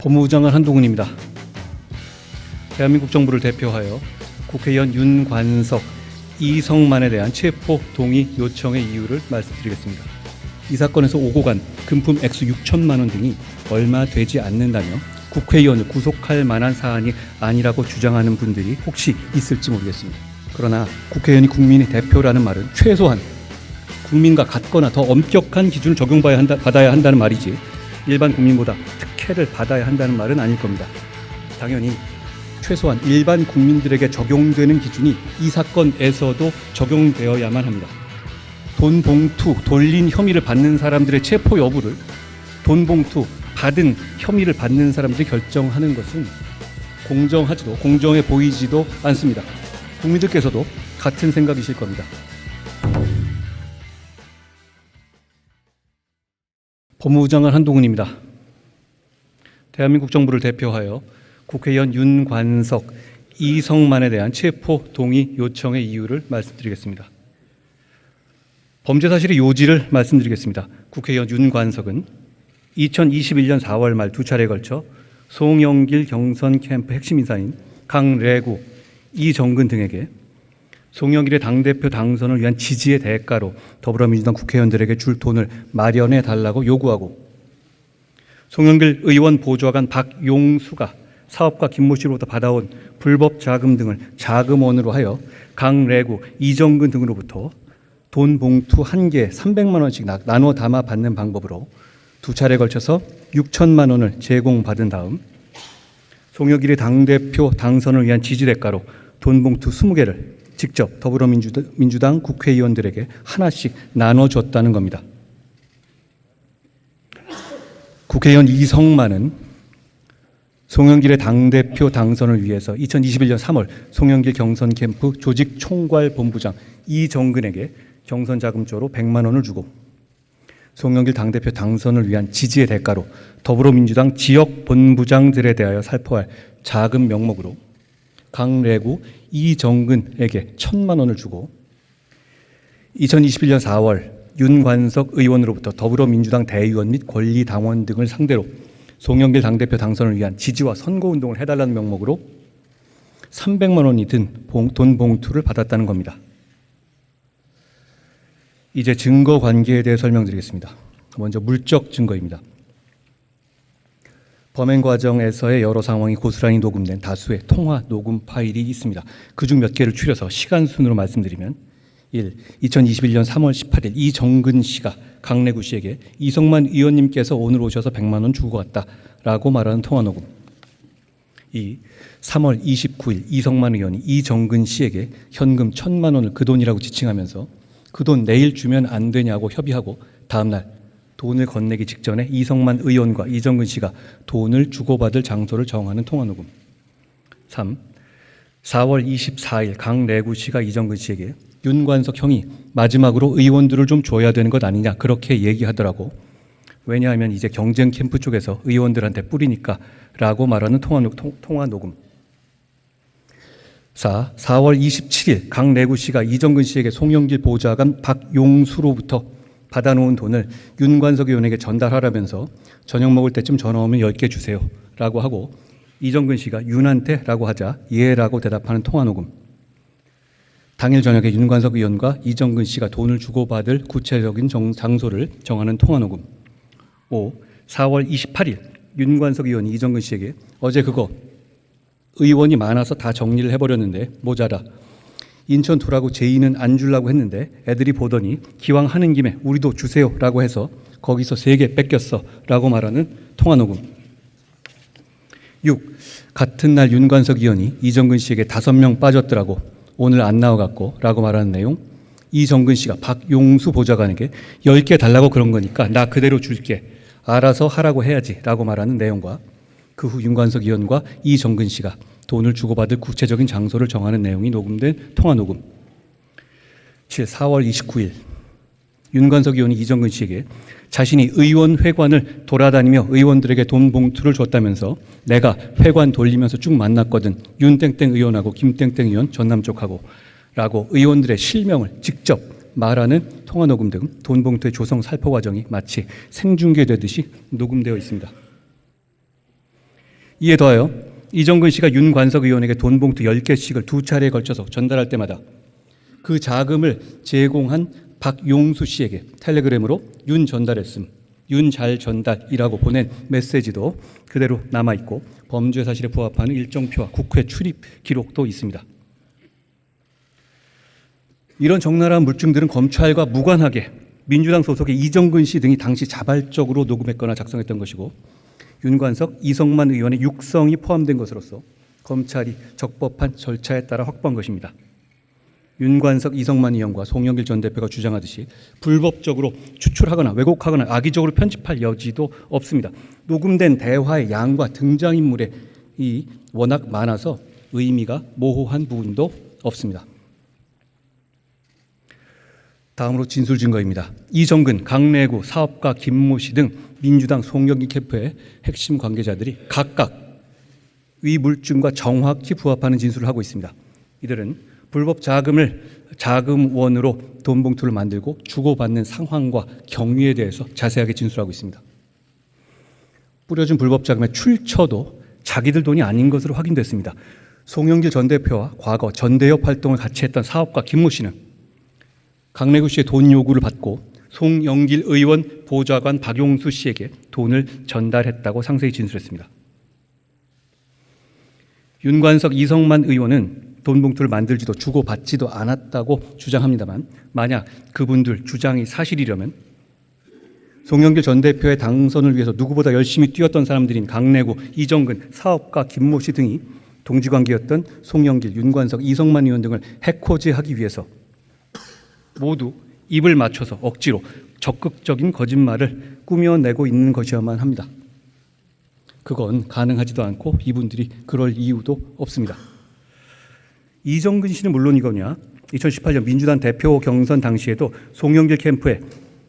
법무부 장관 한동훈입니다. 대한민국 정부를 대표하여 국회의원 윤관석, 이성만에 대한 체포 동의 요청의 이유를 말씀드리겠습니다. 이 사건에서 오고 간 금품 액수 6천만 원 등이 얼마 되지 않는다며 국회의원을 구속할 만한 사안이 아니라고 주장하는 분들이 혹시 있을지 모르겠습니다. 그러나 국회의원이 국민의 대표라는 말은 최소한 국민과 같거나 더 엄격한 기준을 받아야 한다는 말이지, 일반 국민보다 특혜를 받아야 한다는 말은 아닐 겁니다. 당연히 최소한 일반 국민들에게 적용되는 기준이 이 사건에서도 적용되어야만 합니다. 돈 봉투 돌린 혐의를 받는 사람들의 체포 여부를 돈 봉투 받은 혐의를 받는 사람들이 결정하는 것은 공정하지도 공정해 보이지도 않습니다. 국민들께서도 같은 생각이실 겁니다. 법무부 장관 한동훈입니다. 대한민국 정부를 대표하여 국회의원 윤관석, 이성만에 대한 체포 동의 요청의 이유를 말씀드리겠습니다. 범죄 사실의 요지를 말씀드리겠습니다. 국회의원 윤관석은 2021년 4월 말 두 차례에 걸쳐 송영길 경선 캠프 핵심 인사인 강래구, 이정근 등에게 송영길의 당대표 당선을 위한 지지의 대가로 더불어민주당 국회의원들에게 줄 돈을 마련해 달라고 요구하고, 송영길 의원 보좌관 박용수가 사업가 김모 씨로부터 받아온 불법 자금 등을 자금원으로 하여 강래구, 이정근 등으로부터 돈 봉투 한 개에 300만 원씩 나눠 담아 받는 방법으로 두 차례에 걸쳐서 6천만 원을 제공받은 다음 송영길의 당대표 당선을 위한 지지 대가로 돈 봉투 20개를 직접 더불어민주당 국회의원들에게 하나씩 나눠줬다는 겁니다. 국회의원 이성만은 송영길의 당대표 당선을 위해서 2021년 3월 송영길 경선 캠프 조직 총괄 본부장 이정근에게 경선 자금조로 100만 원을 주고, 송영길 당대표 당선을 위한 지지의 대가로 더불어민주당 지역 본부장들에 대하여 살포할 자금 명목으로 강래구, 이정근에게 1,000만 원을 주고, 2021년 4월 윤관석 의원으로부터 더불어민주당 대의원 및 권리당원 등을 상대로 송영길 당대표 당선을 위한 지지와 선거운동을 해달라는 명목으로 300만 원이 든 돈 봉투를 받았다는 겁니다. 이제 증거 관계에 대해 설명드리겠습니다. 먼저 물적 증거입니다. 범행 과정에서의 여러 상황이 고스란히 녹음된 다수의 통화 녹음 파일이 있습니다. 그중 몇 개를 추려서 시간 순으로 말씀드리면 1. 2021년 3월 18일 이정근 씨가 강래구 씨에게 이성만 의원님께서 오늘 오셔서 100만 원 주고 갔다라고 말하는 통화 녹음. 2. 3월 29일 이성만 의원이 이정근 씨에게 현금 1,000만 원을 그 돈이라고 지칭하면서 그 돈 내일 주면 안 되냐고 협의하고 다음날 돈을 건네기 직전에 이성만 의원과 이정근 씨가 돈을 주고받을 장소를 정하는 통화 녹음. 3. 4월 24일 강래구 씨가 이정근 씨에게 윤관석 형이 마지막으로 의원들을 좀 줘야 되는 것 아니냐 그렇게 얘기하더라고. 왜냐하면 이제 경쟁 캠프 쪽에서 의원들한테 뿌리니까 라고 말하는 통화 녹음. 4. 4월 27일 강래구 씨가 이정근 씨에게 송영길 보좌관 박용수로부터 받아놓은 돈을 윤관석 의원에게 전달하라면서 저녁 먹을 때쯤 전화 오면 10개 주세요 라고 하고, 이정근 씨가 윤한테 라고 하자 예 라고 대답하는 통화 녹음. 당일 저녁에 윤관석 의원과 이정근 씨가 돈을 주고받을 구체적인 장소를 정하는 통화 녹음. 5. 4월 28일 윤관석 의원이 이정근 씨에게 어제 그거 의원이 많아서 다 정리를 해버렸는데 모자라. 인천 두라고 제의는 안 주려고 했는데 애들이 보더니 기왕 하는 김에 우리도 주세요 라고 해서 거기서 3개 뺏겼어 라고 말하는 통화 녹음. 6. 같은 날 윤관석 의원이 이정근 씨에게 5명 빠졌더라고 오늘 안 나와갖고 라고 말하는 내용. 이정근 씨가 박용수 보좌관에게 10개 달라고 그런 거니까 나 그대로 줄게 알아서 하라고 해야지 라고 말하는 내용과 그 후 윤관석 의원과 이정근 씨가 돈을 주고받을 구체적인 장소를 정하는 내용이 녹음된 통화 녹음. 7. 4월 29일 윤관석 의원이 이정근 씨에게 자신이 의원 회관을 돌아다니며 의원들에게 돈 봉투를 줬다면서 내가 회관 돌리면서 쭉 만났거든 윤땡땡 의원하고 김땡땡 의원 전남 쪽하고 라고 의원들의 실명을 직접 말하는 통화 녹음 등 돈 봉투의 조성 살포 과정이 마치 생중계되듯이 녹음되어 있습니다. 이에 더하여 이정근 씨가 윤관석 의원에게 돈 봉투 10개씩을 2차례에 걸쳐서 전달할 때마다 그 자금을 제공한 박용수 씨에게 텔레그램으로 윤 전달했음, 윤 잘 전달이라고 보낸 메시지도 그대로 남아있고 범죄 사실에 부합하는 일정표와 국회 출입 기록도 있습니다. 이런 적나라한 물증들은 검찰과 무관하게 민주당 소속의 이정근 씨 등이 당시 자발적으로 녹음했거나 작성했던 것이고 윤관석, 이성만 의원의 육성이 포함된 것으로서 검찰이 적법한 절차에 따라 확보한 것입니다. 윤관석, 이성만 의원과 송영길 전 대표가 주장하듯이 불법적으로 추출하거나 왜곡하거나 악의적으로 편집할 여지도 없습니다. 녹음된 대화의 양과 등장인물의 워낙 많아서 의미가 모호한 부분도 없습니다. 다음으로 진술 증거입니다. 이정근, 강래구, 사업가 김모 씨 등 민주당 송영길 캠프의 핵심 관계자들이 각각 위 물증과 정확히 부합하는 진술을 하고 있습니다. 이들은 불법 자금원으로 돈 봉투를 만들고 주고받는 상황과 경위에 대해서 자세하게 진술하고 있습니다. 뿌려준 불법 자금의 출처도 자기들 돈이 아닌 것으로 확인됐습니다. 송영길 전 대표와 과거 전대협 활동을 같이 했던 사업가 김모 씨는 강래구 씨의 돈 요구를 받고 송영길 의원 보좌관 박용수 씨에게 돈을 전달했다고 상세히 진술했습니다. 윤관석, 이성만 의원은 돈 봉투를 만들지도 주고받지도 않았다고 주장합니다만 만약 그분들 주장이 사실이려면 송영길 전 대표의 당선을 위해서 누구보다 열심히 뛰었던 사람들인 강래구, 이정근, 사업가 김모 씨 등이 동지관계였던 송영길, 윤관석, 이성만 의원 등을 해코지하기 위해서 모두 입을 맞춰서 억지로 적극적인 거짓말을 꾸며내고 있는 것이어야만 합니다. 그건 가능하지도 않고 이분들이 그럴 이유도 없습니다. 이정근 씨는 물론이거냐 2018년 민주당 대표 경선 당시에도 송영길 캠프의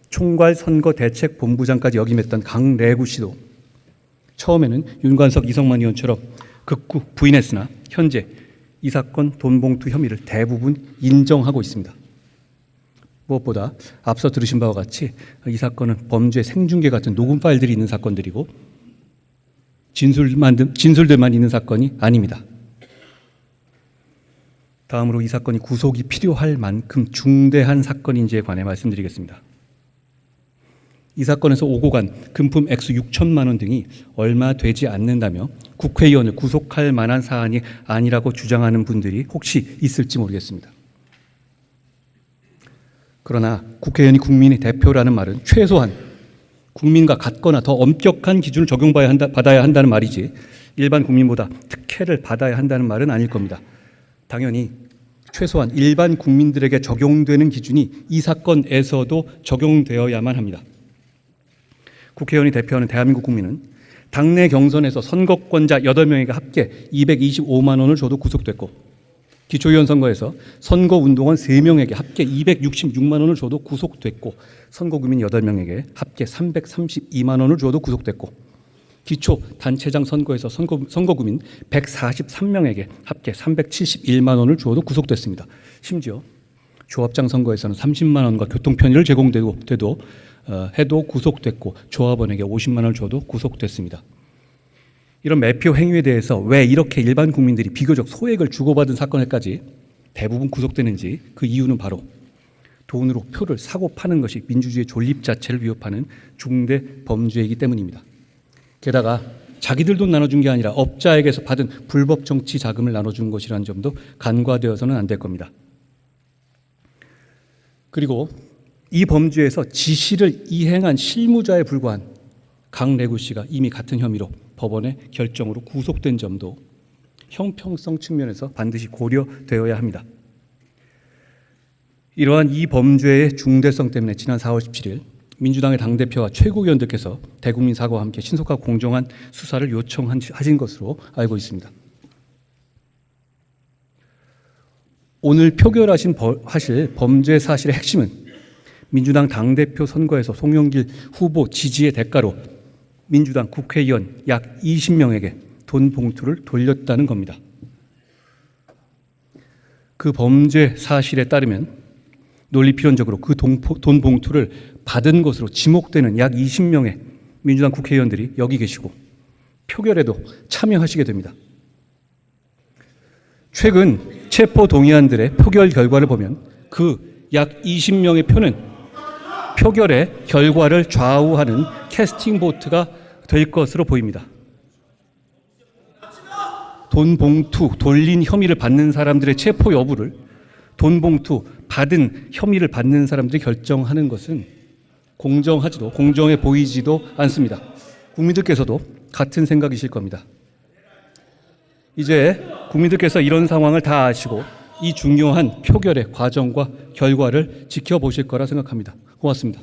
총괄 선거 대책 본부장까지 역임했던 강래구 씨도 처음에는 윤관석, 이성만 의원처럼 극구 부인했으나 현재 이 사건 돈 봉투 혐의를 대부분 인정하고 있습니다. 무엇보다 앞서 들으신 바와 같이 이 사건은 범죄 생중계 같은 녹음 파일들이 있는 사건들이고 진술들만 있는 사건이 아닙니다. 다음으로 이 사건이 구속이 필요할 만큼 중대한 사건인지에 관해 말씀드리겠습니다. 이 사건에서 오고 간 금품 액수 6천만 원 등이 얼마 되지 않는다며 국회의원을 구속할 만한 사안이 아니라고 주장하는 분들이 혹시 있을지 모르겠습니다. 그러나 국회의원이 국민의 대표라는 말은 최소한 국민과 같거나 더 엄격한 기준을 받아야 한다는 말이지 일반 국민보다 특혜를 받아야 한다는 말은 아닐 겁니다. 당연히 최소한 일반 국민들에게 적용되는 기준이 이 사건에서도 적용되어야만 합니다. 국회의원이 대표하는 대한민국 국민은 당내 경선에서 선거권자 8명에게 합계 225만 원을 줘도 구속됐고 기초의원 선거에서 선거운동원 3명에게 합계 266만 원을 줘도 구속됐고 선거구민 8명에게 합계 332만 원을 줘도 구속됐고 기초 단체장 선거에서 선거구민 143명에게 합계 371만 원을 주어도 구속됐습니다. 심지어 조합장 선거에서는 30만 원과 교통편의를 해도 구속됐고 조합원에게 50만 원을 줘도 구속됐습니다. 이런 매표 행위에 대해서 왜 이렇게 일반 국민들이 비교적 소액을 주고받은 사건에까지 대부분 구속되는지 그 이유는 바로 돈으로 표를 사고 파는 것이 민주주의의 존립 자체를 위협하는 중대 범죄이기 때문입니다. 게다가 자기들 돈 나눠준 게 아니라 업자에게서 받은 불법 정치 자금을 나눠준 것이라는 점도 간과되어서는 안 될 겁니다. 그리고 이 범죄에서 지시를 이행한 실무자에 불과한 강래구 씨가 이미 같은 혐의로 법원의 결정으로 구속된 점도 형평성 측면에서 반드시 고려되어야 합니다. 이러한 이 범죄의 중대성 때문에 지난 4월 17일 민주당의 당대표와 최고위원들께서 대국민 사과와 함께 신속하고 공정한 수사를 요청하신 것으로 알고 있습니다. 오늘 표결하실 범죄 사실의 핵심은 민주당 당대표 선거에서 송영길 후보 지지의 대가로 민주당 국회의원 약 20명에게 돈 봉투를 돌렸다는 겁니다. 그 범죄 사실에 따르면 논리필연적으로 그 돈 봉투를 받은 것으로 지목되는 약 20명의 민주당 국회의원들이 여기 계시고 표결에도 참여하시게 됩니다. 최근 체포 동의안들의 표결 결과를 보면 그 약 20명의 표는 표결의 결과를 좌우하는 캐스팅 보트가 될 것으로 보입니다. 돈 봉투 돌린 혐의를 받는 사람들의 체포 여부를 돈 봉투 받은 혐의를 받는 사람들이 결정하는 것은 공정하지도 공정해 보이지도 않습니다. 국민들께서도 같은 생각이실 겁니다. 이제 국민들께서 이런 상황을 다 아시고 이 중요한 표결의 과정과 결과를 지켜보실 거라 생각합니다. 고맙습니다.